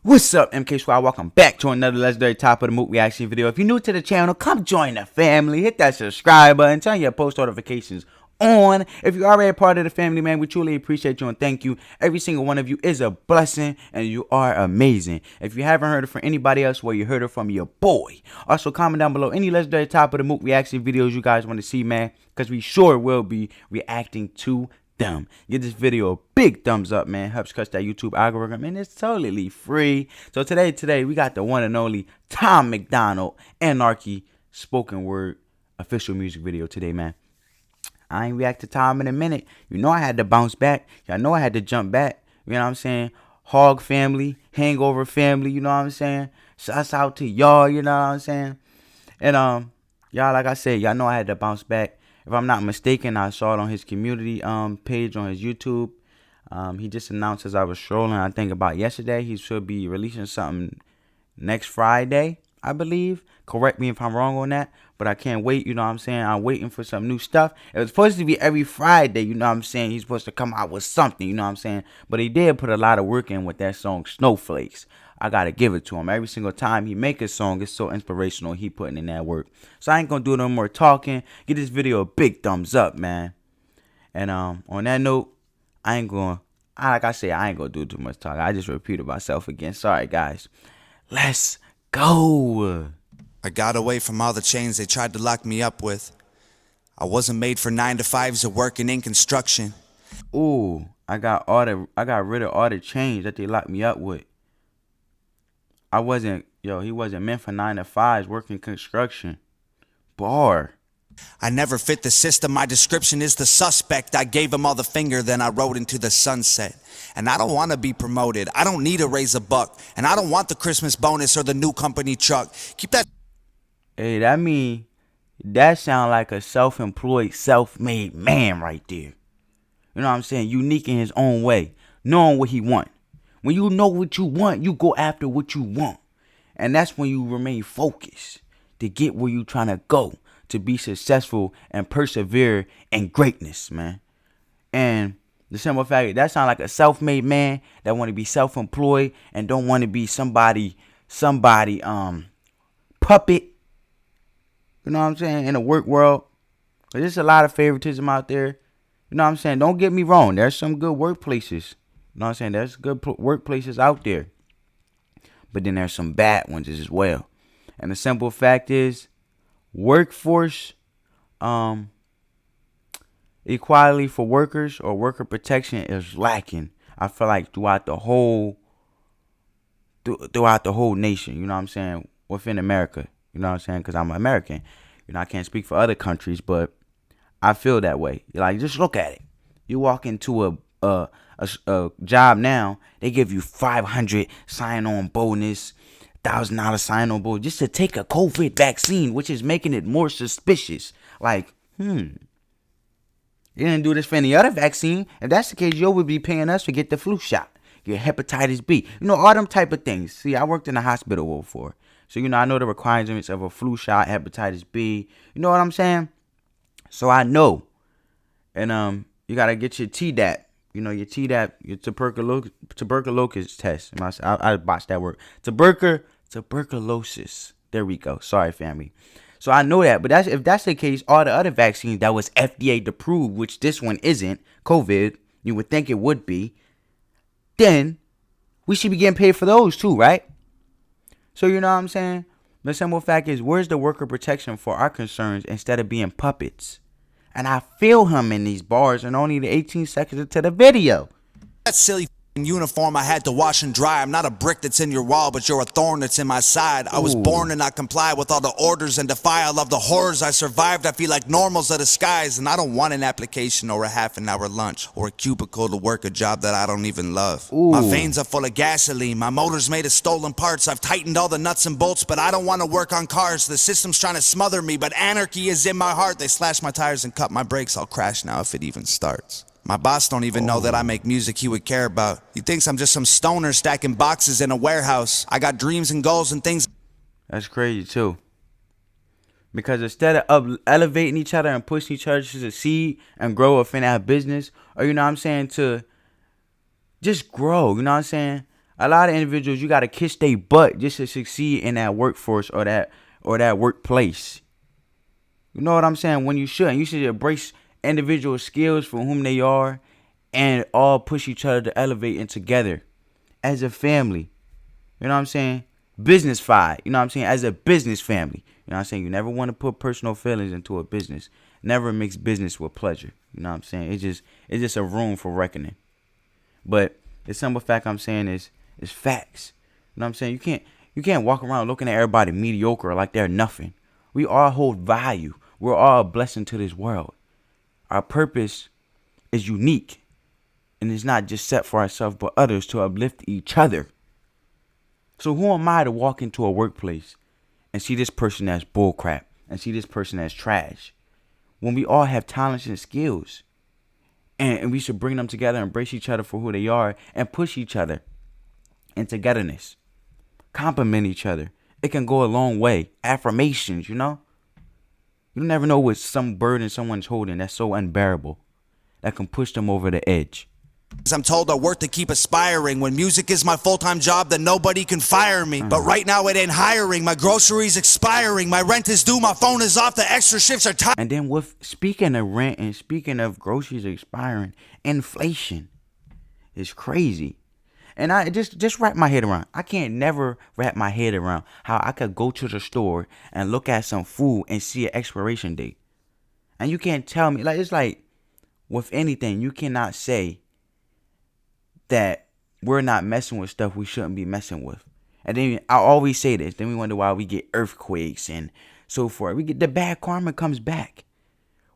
What's up, MK Squad? Welcome back to another legendary top of the moot reaction video. If you're new to the channel, come join the family. Hit that subscribe button. Turn your post notifications on. If you're already a part of the family, man, we truly appreciate you and thank you. Every single one of you is a blessing and you are amazing. If you haven't heard it from anybody else, well, you heard it from your boy. Also, comment down below any legendary top of the moot reaction videos you guys want to see, man, because we sure will be reacting to them. Give this video a big thumbs up, man. Helps catch that YouTube algorithm, and it's totally free. So today we got the one and only Macdonald Anarchy spoken word official music video today, man. I ain't react to Tom in a minute. You know I had to bounce back. Y'all know I had to jump back. You know what I'm saying? Hog family, hangover family, you know what I'm saying? Shouts out to y'all, you know what I'm saying? And y'all, like I said, y'all know I had to bounce back. If I'm not mistaken, I saw it on his community page on his YouTube. He just announced as I was strolling, I think about yesterday, he should be releasing something next Friday, I believe. Correct me if I'm wrong on that, but I can't wait, you know what I'm saying? I'm waiting for some new stuff. It was supposed to be every Friday, you know what I'm saying? He's supposed to come out with something, you know what I'm saying? But he did put a lot of work in with that song, Snowflakes. I gotta give it to him. Every single time he make a song, it's so inspirational. He putting in that work. So I ain't gonna do no more talking. Give this video a big thumbs up, man. And on that note, like I said, I ain't gonna do too much talking. I just repeated myself again. Sorry, guys. Let's go. I got away from all the chains they tried to lock me up with. I wasn't made for 9 to 5s or working in construction. Ooh, I got rid of all the chains that they locked me up with. He wasn't meant for 9 to 5s working construction. Bar. I never fit the system, my description is the suspect. I gave him all the finger, then I rode into the sunset. And I don't want to be promoted, I don't need to raise a buck. And I don't want the Christmas bonus or the new company truck. Keep that. Hey, that sound like a self-employed, self-made man right there. You know what I'm saying? Unique in his own way, knowing what he want. When you know what you want, you go after what you want. And that's when you remain focused to get where you trying to go, to be successful and persevere in greatness, man. And the simple fact, that sounds like a self-made man that want to be self-employed and don't want to be somebody puppet. You know what I'm saying? In the work world. There's a lot of favoritism out there. You know what I'm saying? Don't get me wrong. There's some good workplaces. You know what I'm saying? There's good workplaces out there. But then there's some bad ones as well. And the simple fact is, workforce equality for workers or worker protection is lacking. I feel like throughout the whole nation, you know what I'm saying, within America. You know what I'm saying? Because I'm American. You know, I can't speak for other countries, but I feel that way. Like, just look at it. You walk into a job now, they give you $500 sign-on bonus, $1,000 sign-on bonus just to take a COVID vaccine, which is making it more suspicious. Like, you didn't do this for any other vaccine. If that's the case, you would be paying us to get the flu shot, get hepatitis B, you know, all them type of things. See, I worked in a hospital before, so you know I know the requirements of a flu shot, hepatitis B. You know what I'm saying? So I know, and you gotta get your Tdap. You know, your Tdap, your tuberculosis test. I botched that word. Tuberculosis. There we go. Sorry, family. So I know that. But if that's the case, all the other vaccines that was FDA approved, which this one isn't, COVID, you would think it would be, then we should be getting paid for those too, right? So you know what I'm saying? The simple fact is, where's the worker protection for our concerns instead of being puppets? And I feel him in these bars and only the 18 seconds into the video. That silly uniform I had to wash and dry. I'm not a brick that's in your wall, but you're a thorn that's in my side. I was born to not comply with all the orders and defy all of the horrors I survived. I feel like normal's a disguise, and I don't want an application or a half-an-hour lunch or a cubicle to work a job that I don't even love. My veins are full of gasoline. My motor's made of stolen parts. I've tightened all the nuts and bolts, but I don't want to work on cars. The system's trying to smother me, but anarchy is in my heart. They slash my tires and cut my brakes. I'll crash now if it even starts. My boss don't even know that I make music he would care about. He thinks I'm just some stoner stacking boxes in a warehouse. I got dreams and goals and things. That's crazy too. Because instead of elevating each other and pushing each other to succeed and grow within our business, or you know what I'm saying, to just grow, you know what I'm saying? A lot of individuals, you got to kiss their butt just to succeed in that workforce or that workplace. You know what I'm saying? When you shouldn't. You should embrace individual skills for whom they are and all push each other to elevate and together as a family. You know what I'm saying? Business fight. You know what I'm saying? As a business family. You know what I'm saying? You never want to put personal feelings into a business. Never mix business with pleasure. You know what I'm saying? It's just a room for reckoning. But the simple fact I'm saying is facts. You know what I'm saying? You can't walk around looking at everybody mediocre like they're nothing. We all hold value. We're all a blessing to this world. Our purpose is unique. And it's not just set for ourselves but others to uplift each other. So who am I to walk into a workplace and see this person as bullcrap and see this person as trash when we all have talents and skills? And we should bring them together, embrace each other for who they are, and push each other in togetherness. Compliment each other. It can go a long way. Affirmations, you know? You never know what some burden someone's holding that's so unbearable that can push them over the edge. I'm told I work to keep aspiring. When music is my full-time job, then nobody can fire me. But right now it ain't hiring. My groceries expiring. My rent is due. My phone is off. The extra shifts are tired. And then with speaking of rent and speaking of groceries expiring, inflation is crazy. And I just wrap my head around. I can't never wrap my head around how I could go to the store and look at some food and see an expiration date. And you can't tell me, like, it's like with anything, you cannot say that we're not messing with stuff we shouldn't be messing with. And then I always say this. Then we wonder why we get earthquakes and so forth. We get the bad karma comes back.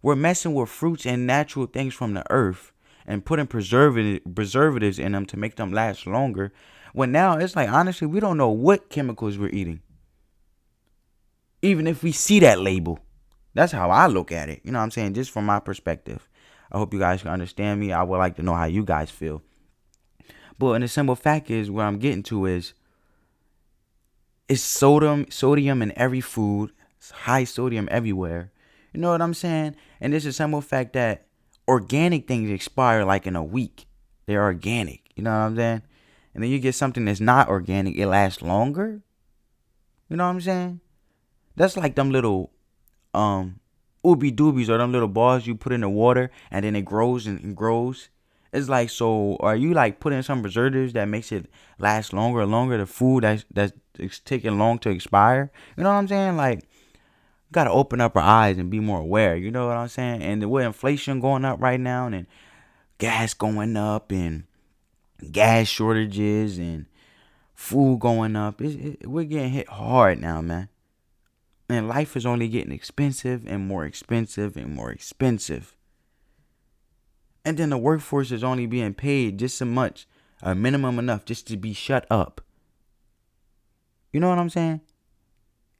We're messing with fruits and natural things from the earth and putting preservatives in them to make them last longer. When now it's like, honestly, we don't know what chemicals we're eating. Even if we see that label. That's how I look at it. You know what I'm saying? Just from my perspective. I hope you guys can understand me. I would like to know how you guys feel. But the simple fact is, what I'm getting to is, it's sodium in every food. It's high sodium everywhere. You know what I'm saying? And it's a simple fact that organic things expire like in a week. They're organic. You know what I'm saying? And then you get something that's not organic. It lasts longer. You know what I'm saying? That's like them little ooby doobies or them little balls you put in the water and then it grows and grows. It's like, so are you like putting some preservatives that makes it last longer and longer? The food that's taking long to expire. You know what I'm saying? Like, got to open up our eyes and be more aware. You know what I'm saying? And with inflation going up right now and gas going up and gas shortages and food going up, we're getting hit hard now, man. And life is only getting expensive and more expensive and more expensive. And then the workforce is only being paid just so much, a minimum enough just to be shut up. You know what I'm saying?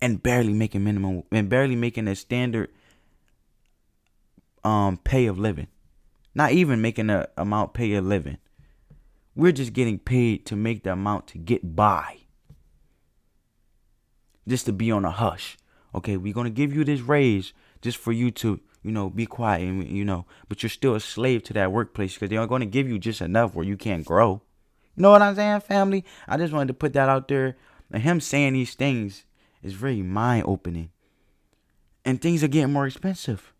And barely making minimum, and barely making a standard pay of living. Not even making a amount pay of living. We're just getting paid to make the amount to get by. Just to be on a hush. Okay, we're going to give you this raise just for you to, you know, be quiet, and, you know, but you're still a slave to that workplace because they're going to give you just enough where you can't grow. You know what I'm saying, family? I just wanted to put that out there. And him saying these things is very mind-opening. And things are getting more expensive.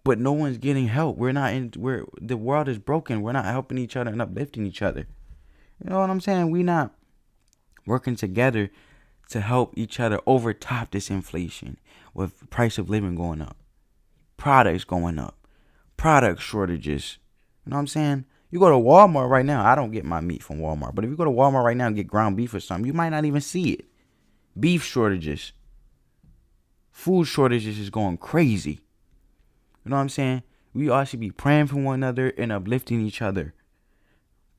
But no one's getting help. The world is broken. We're not helping each other and uplifting each other. You know what I'm saying? We're not working together to help each other overtop this inflation with the price of living going up, products going up, product shortages. You know what I'm saying? You go to Walmart right now. I don't get my meat from Walmart, but if you go to Walmart right now and get ground beef or something, you might not even see it. Beef shortages, food shortages is going crazy. You know what I'm saying? We all should be praying for one another and uplifting each other,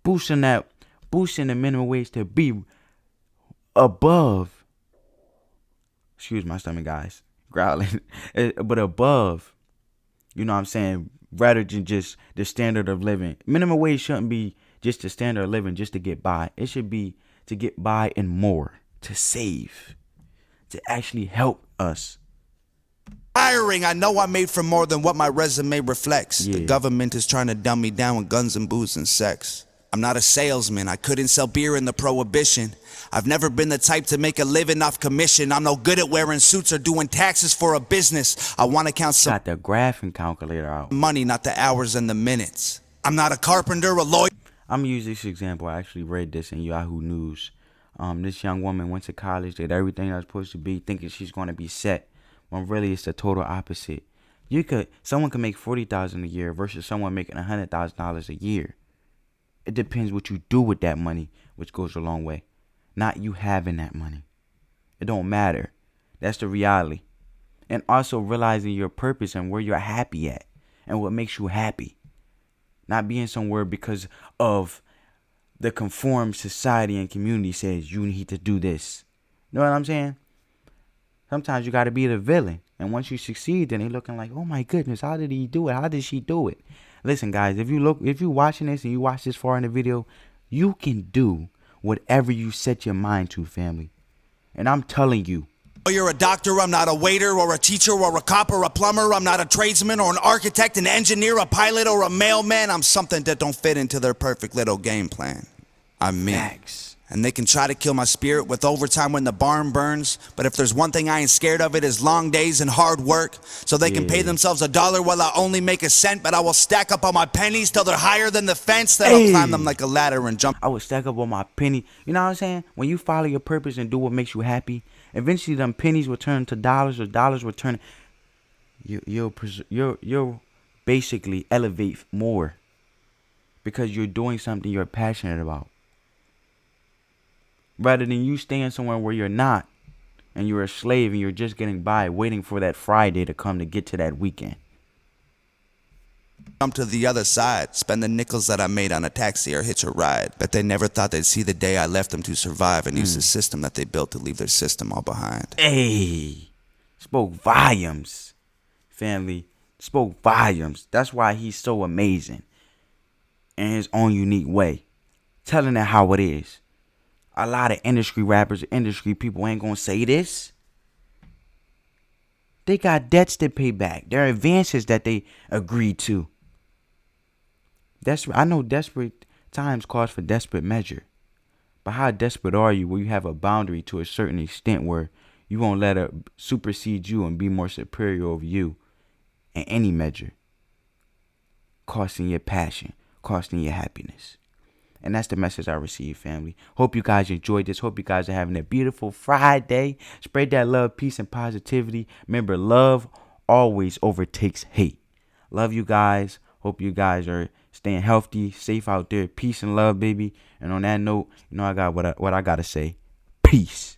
boosting the minimum wage to be above. Excuse my stomach, guys. Growling. But above, you know what I'm saying, rather than just the standard of living. Minimum wage shouldn't be just the standard of living just to get by. It should be to get by and more, to save, to actually help us. Hiring, I know I'm made for more than what my resume reflects. Yeah. The government is trying to dumb me down with guns and booze and sex. I'm not a salesman, I couldn't sell beer in the prohibition. I've never been the type to make a living off commission. I'm no good at wearing suits or doing taxes for a business. I want to count some Got the graphing calculator out. money, not the hours and the minutes. I'm not a carpenter, a lawyer. I'm gonna use this example. I actually read this in Yahoo News. This young woman went to college, did everything that was supposed to be, thinking she's gonna be set, when really it's the total opposite. Someone can make $40,000 a year versus someone making $100,000 a year. It depends what you do with that money, which goes a long way. Not you having that money. It don't matter. That's the reality. And also realizing your purpose and where you're happy at and what makes you happy. Not being somewhere because of the conformed society and community says you need to do this. You know what I'm saying? Sometimes you got to be the villain. And once you succeed, then they looking like, oh my goodness, how did he do it? How did she do it? Listen, guys, if you watching this and you watch this far in the video, you can do whatever you set your mind to, family. And I'm telling you. You're a doctor, I'm not a waiter or a teacher or a cop or a plumber. I'm not a tradesman or an architect, an engineer, a pilot or a mailman. I'm something that don't fit into their perfect little game plan. I'm me. Facts. And they can try to kill my spirit with overtime when the barn burns. But if there's one thing I ain't scared of, it is long days and hard work. So they can pay themselves $1 while I only make a cent. But I will stack up all my pennies till they're higher than the fence. Then I'll climb them like a ladder and jump. I would stack up on my penny. You know what I'm saying? When you follow your purpose and do what makes you happy, eventually them pennies will turn to dollars, or dollars will turn. You'll basically elevate more because you're doing something you're passionate about. Rather than you staying somewhere where you're not, and you're a slave and you're just getting by, waiting for that Friday to come to get to that weekend. Jump to the other side, spend the nickels that I made on a taxi or hitch a ride. But they never thought they'd see the day I left them to survive and use the system that they built to leave their system all behind. Hey, spoke volumes, family. Spoke volumes. That's why he's so amazing in his own unique way, telling it how it is. A lot of industry rappers, industry people ain't gonna say this. They got debts to pay back. There are advances that they agreed to. I know desperate times calls for desperate measure. But how desperate are you where you have a boundary to a certain extent where you won't let it supersede you and be more superior over you in any measure? Costing your passion, costing your happiness. And that's the message I received, family. Hope you guys enjoyed this. Hope you guys are having a beautiful Friday. Spread that love, peace, and positivity. Remember, love always overtakes hate. Love you guys. Hope you guys are staying healthy, safe out there. Peace and love, baby. And on that note, you know I got what I got to say. Peace.